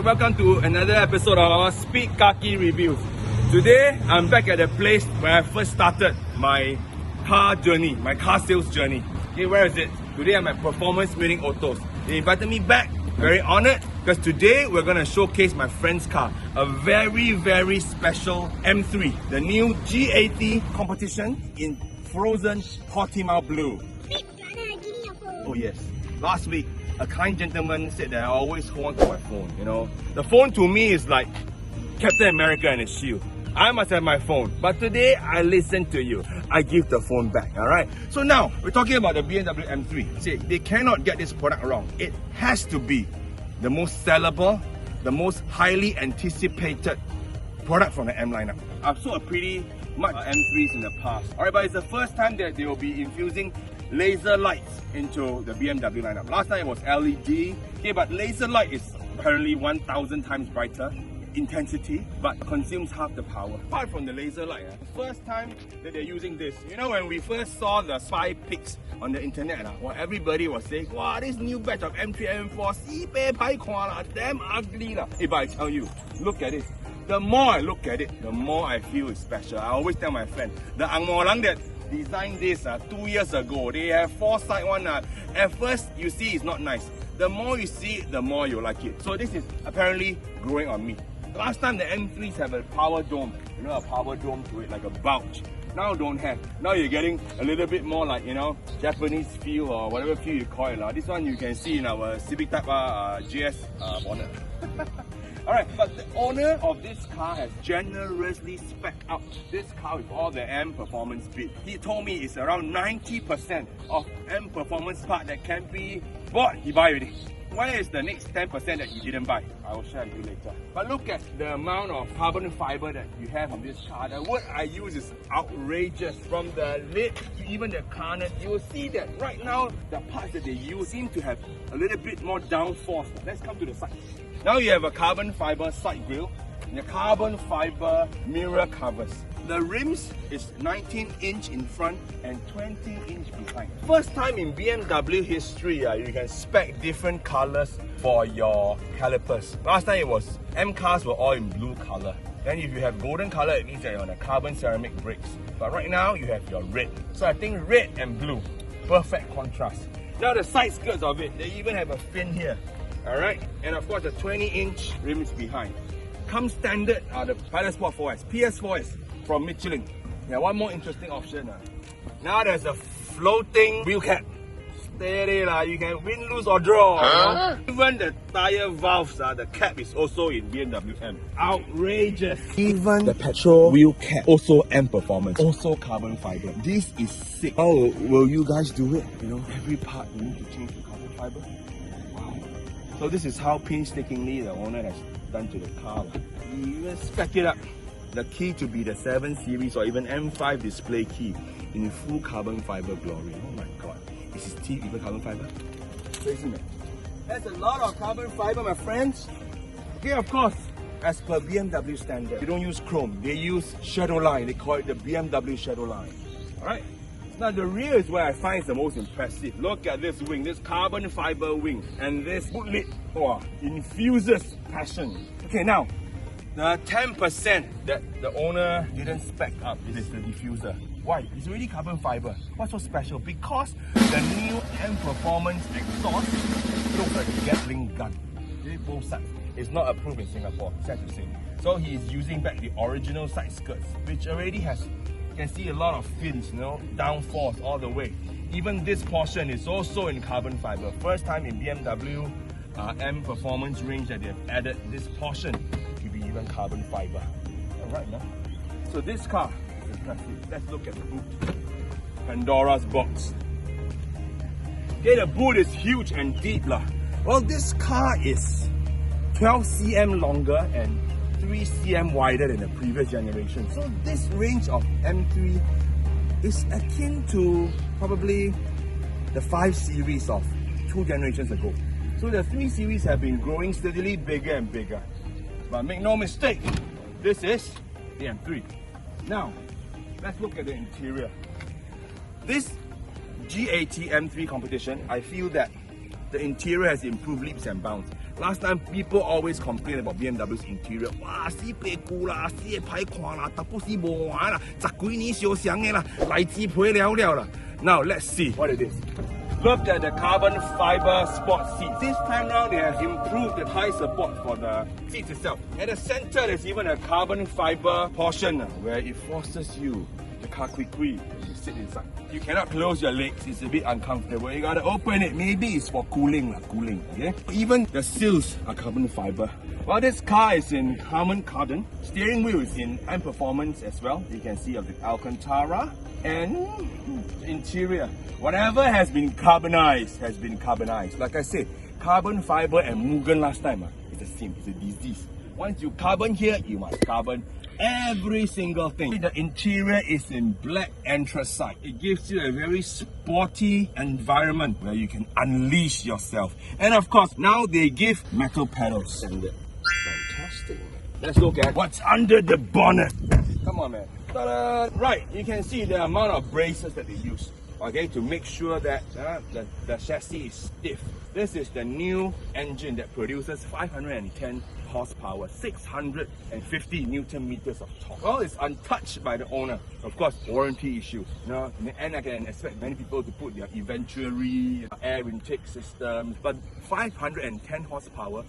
welcome to another episode of our Speed Kaki Reviews. Today, I'm back at the place where I first started my car journey, my car sales journey. Okay, where is it? Today I'm at Performance Winning Autos. They invited me back, very honored, because today we're going to showcase my friend's car, a very special M3, the new G80 Competition in frozen Portimao blue. Oh yes, last week a kind gentleman said that I always hold on to my phone, you know. The phone to me is like Captain America and his shield. I must have my phone, but today I listen to you. I give the phone back, alright? So now, we're talking about the BMW M3. See, they cannot get this product wrong. It has to be the most sellable, the most highly anticipated product from the M lineup. I've sold a pretty much M3s in the past, alright, but it's the first time that they will be infusing laser lights into the BMW lineup. Last time it was LED, okay, but laser light is apparently 1,000 times brighter intensity, but consumes half the power. Apart from the laser light, first time that they're using this. You know, when we first saw the spy pics on the internet, well, everybody was saying, wow, this new batch of M3 M4 damn ugly. Hey, but I tell you, look at it. The more I look at it, the more I feel it's special. I always tell my friend, the Ang Mo Lang that designed this 2 years ago, they have foresight one. At first, you see it's not nice. The more you see it, the more you like it. So this is apparently growing on me. Last time the M3s have a power dome, you know, a power dome to it, like a bulge. Now don't have. Now you're getting a little bit more like, you know, Japanese feel or whatever feel you call it. This one you can see in our Civic Type GS bonnet. Alright, but the owner of this car has generously spec'd out this car with all the M performance bit. He told me it's around 90% of M performance part that can be bought. He buy already. Where is the next 10% that you didn't buy? I will share with you later. But look at the amount of carbon fiber that you have on this car. The word I use is outrageous. From the lid to even the carnet, you will see that right now the parts that they use seem to have a little bit more downforce. Let's come to the side. Now you have a carbon fiber side grille and the carbon fiber mirror covers. The rims is 19-inch in front and 20-inch behind. First time in BMW history, you can spec different colors for your calipers. Last time it was, M cars were all in blue color. Then if you have golden color, it means that you're on a carbon ceramic brakes. But right now, you have your red. So I think red and blue, perfect contrast. Now the side skirts of it, they even have a fin here. Alright, and of course the 20-inch rims behind. Comes standard are the Pilot Sport 4S, PS4S from Michelin. Yeah, one more interesting option. Now there's a floating wheel cap. Steady lah, you can win, lose or draw. Huh? You know? Even the tire valves, the cap is also in BMW M. Outrageous. Even the petrol wheel cap, also M performance, also carbon fiber. This is sick. How will you guys do it? You know, every part you need to change to carbon fiber. So this is how painstakingly the owner has done to the car. You even spec it up. The key to be the 7 Series or even M5 display key in full carbon fiber glory. Oh my god. Is his teeth even carbon fiber? Crazy man. That's a lot of carbon fiber, my friends. Okay, of course, as per BMW standard, they don't use chrome. They use shadow line. They call it the BMW shadow line. Alright? Now the rear is where I find is the most impressive. Look at this wing, this carbon fiber wing, and this boot lid, infuses passion. Okay, now the 10% that the owner didn't spec up is the diffuser. Why? It's already carbon fiber. What's so special? Because the new M Performance exhaust looks like a Gatling gun. Both sides. It's not approved in Singapore, sad to say. So he is using back the original side skirts, which already has. You can see a lot of fins, you know, downforce all the way. Even this portion is also in carbon fiber. First time in BMW M performance range that they have added this portion to be even carbon fiber. Alright, now. So this car is impressive. Let's look at the boot. Pandora's box. Okay, the boot is huge and deep lah. Well, this car is 12 cm longer and 3 cm wider than the previous generation. So this range of M3 is akin to probably the 5 Series of 2 generations ago. So the 3 Series have been growing steadily bigger and bigger. But make no mistake, this is the M3. Now, let's look at the interior. This G80 M3 Competition, I feel that the interior has improved leaps and bounds. Last time, people always complain about BMW's interior. Wow, si peku啦，si pai看啦，特不是无玩啦，10几年小箱的啦，来自配了了啦。Now let's see what it is. Look at the carbon fiber sport seats. This time round, they have improved the thigh support for the seats itself. At the center, there's even a carbon fiber portion where it forces you, the car quickly, you sit inside. You cannot close your legs, it's a bit uncomfortable. You gotta open it, maybe it's for cooling, okay? Even the seals are carbon fiber. Well, this car is in carbon. Steering wheel is in M Performance as well. You can see of the Alcantara and interior. Whatever has been carbonized has been carbonized. Like I said, carbon fiber and Mugen last time, it's the same, it's a disease. Once you carbon here, you must carbon every single thing. The interior is in black anthracite. It gives you a very sporty environment where you can unleash yourself. And of course, now they give metal pedals. Fantastic. Let's look at what's under the bonnet. Come on, man. Ta-da! Right, you can see the amount of braces that they use, okay, to make sure that the chassis is stiff. This is the new engine that produces 510 horsepower, 650 Newton meters of torque. Well, it's untouched by the owner. Of course, warranty issues. And I can expect many people to put their eventuary air intake systems, but 510 horsepower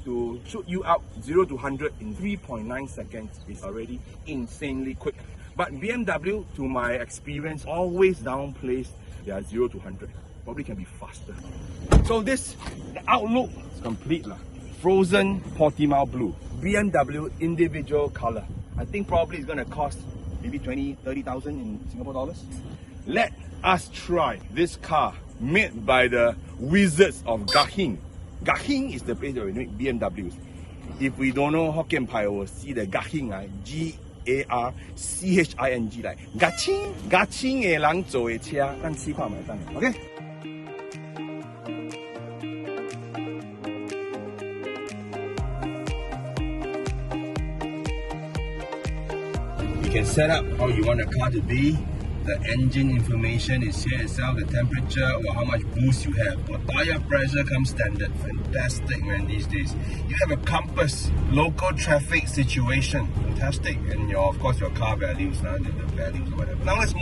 to shoot you out 0 to 100 in 3.9 seconds is already insanely quick. But BMW, to my experience, always downplays their 0 to 100. Probably can be faster. So the outlook is complete lah. Frozen Portimao blue. BMW individual color. I think probably it's going to cost maybe 30,000 in Singapore dollars. Let us try this car made by the wizards of Gahing. Gahing is the place where we make BMWs. If we don't know Hokkien Pie, we'll see the Gahing, G-A-R-C-H-I-N-G, like Gaching, Gaching 的人做的车，咱试看买单 ，OK？ You can set up how you want the car to be. The engine information is here itself, the temperature or how much boost you have. But tire pressure comes standard. Fantastic, man, these days. You have a compass, local traffic situation. Fantastic. And of course your car values, the values or whatever. Now let's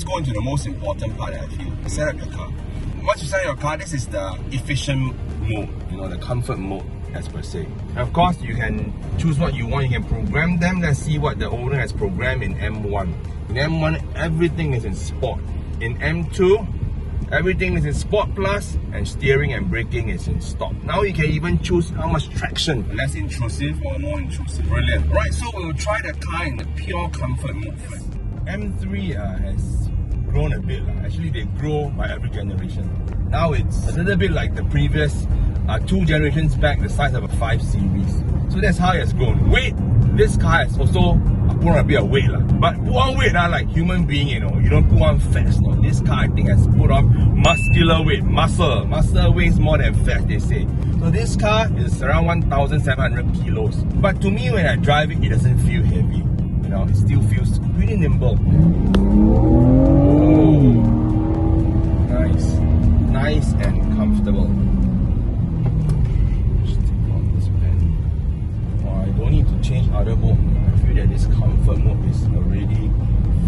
go into the most important part, I feel. Set up your car. Once you set up your car, this is the efficient mode, the comfort mode as per se. And of course, you can choose what you want, you can program them. Let's see what the owner has programmed in M1. In M1, everything is in sport. In M2, everything is in sport plus, and steering and braking is in stock. Now you can even choose how much traction, less intrusive or more intrusive. Brilliant. Right, so we'll try the car in the pure comfort mode first. M3 has grown a bit. Actually, they grow by every generation. Now it's a little bit like the previous 2 generations back, the size of a 5 Series. So that's how it has grown. Weight, this car has also put on a bit of weight. But put on weight, like human being, you don't put on fat. This car, I think, has put on muscular weight, muscle. Muscle weighs more than fat, they say. So this car is around 1,700 kilos. But to me, when I drive it, it doesn't feel heavy. It still feels pretty nimble. Oh, nice and comfortable. I don't need to change other mode. I feel that this comfort mode is already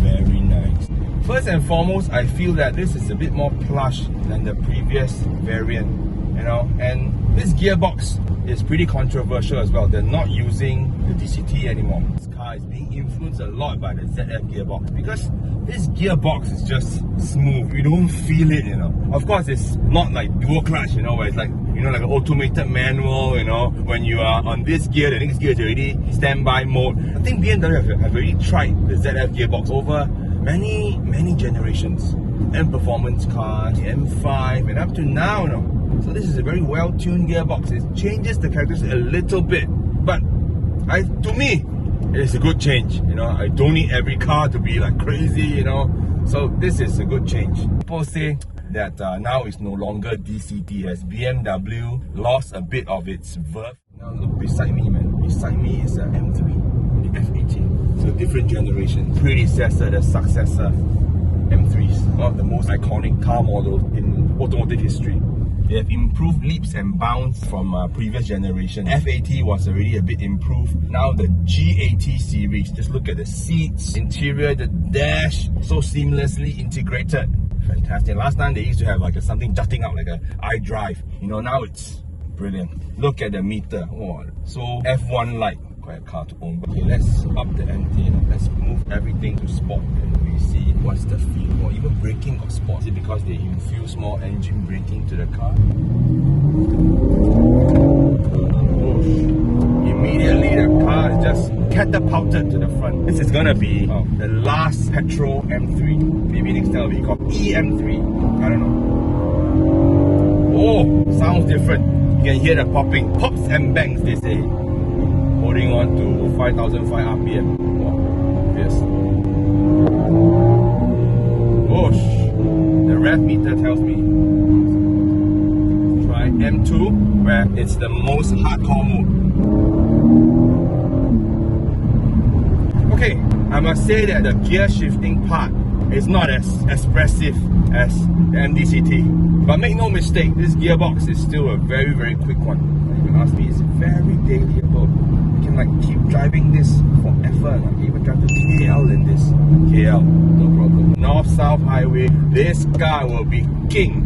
very nice. First and foremost, I feel that this is a bit more plush than the previous variant, and this gearbox is pretty controversial as well. They're not using the DCT anymore. This car is being influenced a lot by the ZF gearbox because this gearbox is just smooth. You don't feel it, Of course, it's not like dual clutch, where it's like, like an automated manual, when you are on this gear, the next gear is already standby mode. I think BMW have already tried the ZF gearbox over many generations. M Performance cars, the M5, and up to now, So this is a very well-tuned gearbox. It changes the characteristics a little bit, but to me, it is a good change. I don't need every car to be like crazy, So this is a good change. People say that now it's no longer DCT, as BMW lost a bit of its verve. Now look beside me, man. Beside me is an M3, the F80. So different generation. Predecessor, the Successor M3s. One of the most iconic car models in automotive history. They have improved leaps and bounds from previous generation. F80 was already a bit improved. Now the G80 series, just look at the seats, interior, the dash, so seamlessly integrated. Fantastic. Last time they used to have like something jutting out like a iDrive. You know, now it's brilliant. Look at the meter. Oh, so F1-like. Quite a car to own. Okay, let's up the ante. Let's move everything to sport and we see what's the feel. Or even braking got sport. Is it because they infuse more engine braking to the car? Immediately the car is just catapulted to the front. This is gonna be the last petrol M3. Maybe next time it'll be called EM3. I don't know. Oh, sounds different. You can hear the popping. Pops and bangs, they say. Holding on to 5,005 RPM. Wow, fierce. Oh, the rev meter tells me. Try M2, where it's the most hardcore mode. Okay, I must say that the gear shifting part is not as expressive as the MDCT. But make no mistake, this gearbox is still a very, very quick one. If you ask me, it's very dailyable. You can like keep driving this forever. Like even drive to KL in this. KL, no problem. North-South highway, this car will be king.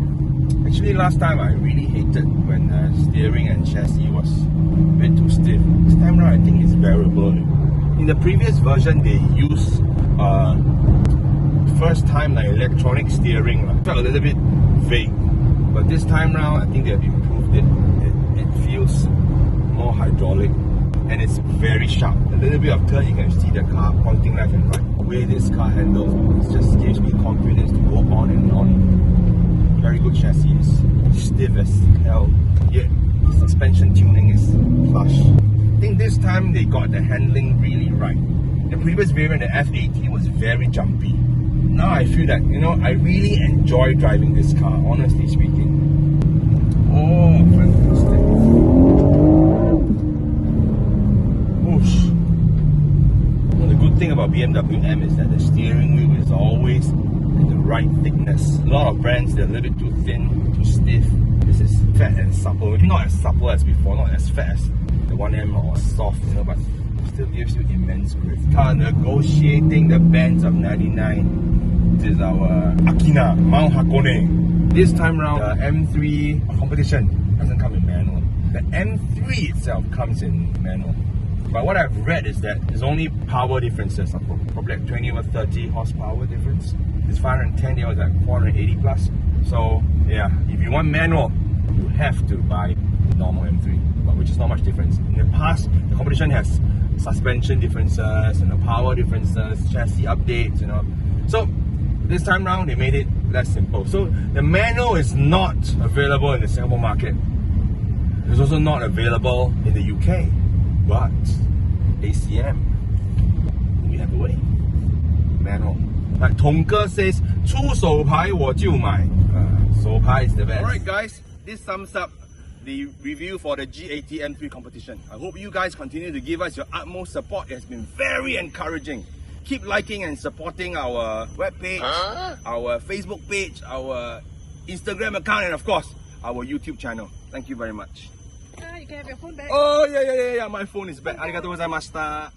Actually, last time I really hated when steering and chassis was a bit too stiff. This time around, I think it's bearable. In the previous version, they used first time like electronic steering. Felt a little bit vague. But this time round, I think they have improved it. It feels more hydraulic and it's very sharp. A little bit of turn, you can see the car pointing left and right. The way this car handles, it just gives me confidence to go on and on. Very good chassis, stiff as hell. Yet the suspension tuning is plush. I think this time they got the handling really right. The previous variant, the F80, was very jumpy. Now I feel that, you know, I really enjoy driving this car, honestly speaking. Oh, fantastic. Whoosh. Well, the good thing about BMW M is that the steering wheel is always in the right thickness. A lot of brands, they're a little bit too thin, too stiff. This is fat and supple. Maybe not as supple as before, not as fat as the 1M or soft, you know, but still gives you immense grip. Car negotiating the bands of 99. This is our Akina Mount Hakone. This time round, the M3 Competition doesn't come in manual. The M3 itself comes in manual. But what I've read is that there's only power differences, probably like 20 or 30 horsepower difference. This 510, it was like 480 plus. So yeah, if you want manual, you have to buy the normal M3, but which is not much difference. In the past, the competition has suspension differences, you know, power differences, chassis updates, you know. So this time round, they made it less simple. So the manual is not available in the Singapore market. It's also not available in the UK. But ACM, we have a way. Manual. Like Tonker says, 出手牌我就买. 手牌 is the best. Alright guys, this sums up the review for the G80 M3 Competition. I hope you guys continue to give us your utmost support. It has been very encouraging. Keep liking and supporting our webpage, our Facebook page, our Instagram account, and of course, our YouTube channel. Thank you very much. You can have your phone back. Oh, yeah, my phone is back. Arigatou gozaimashita.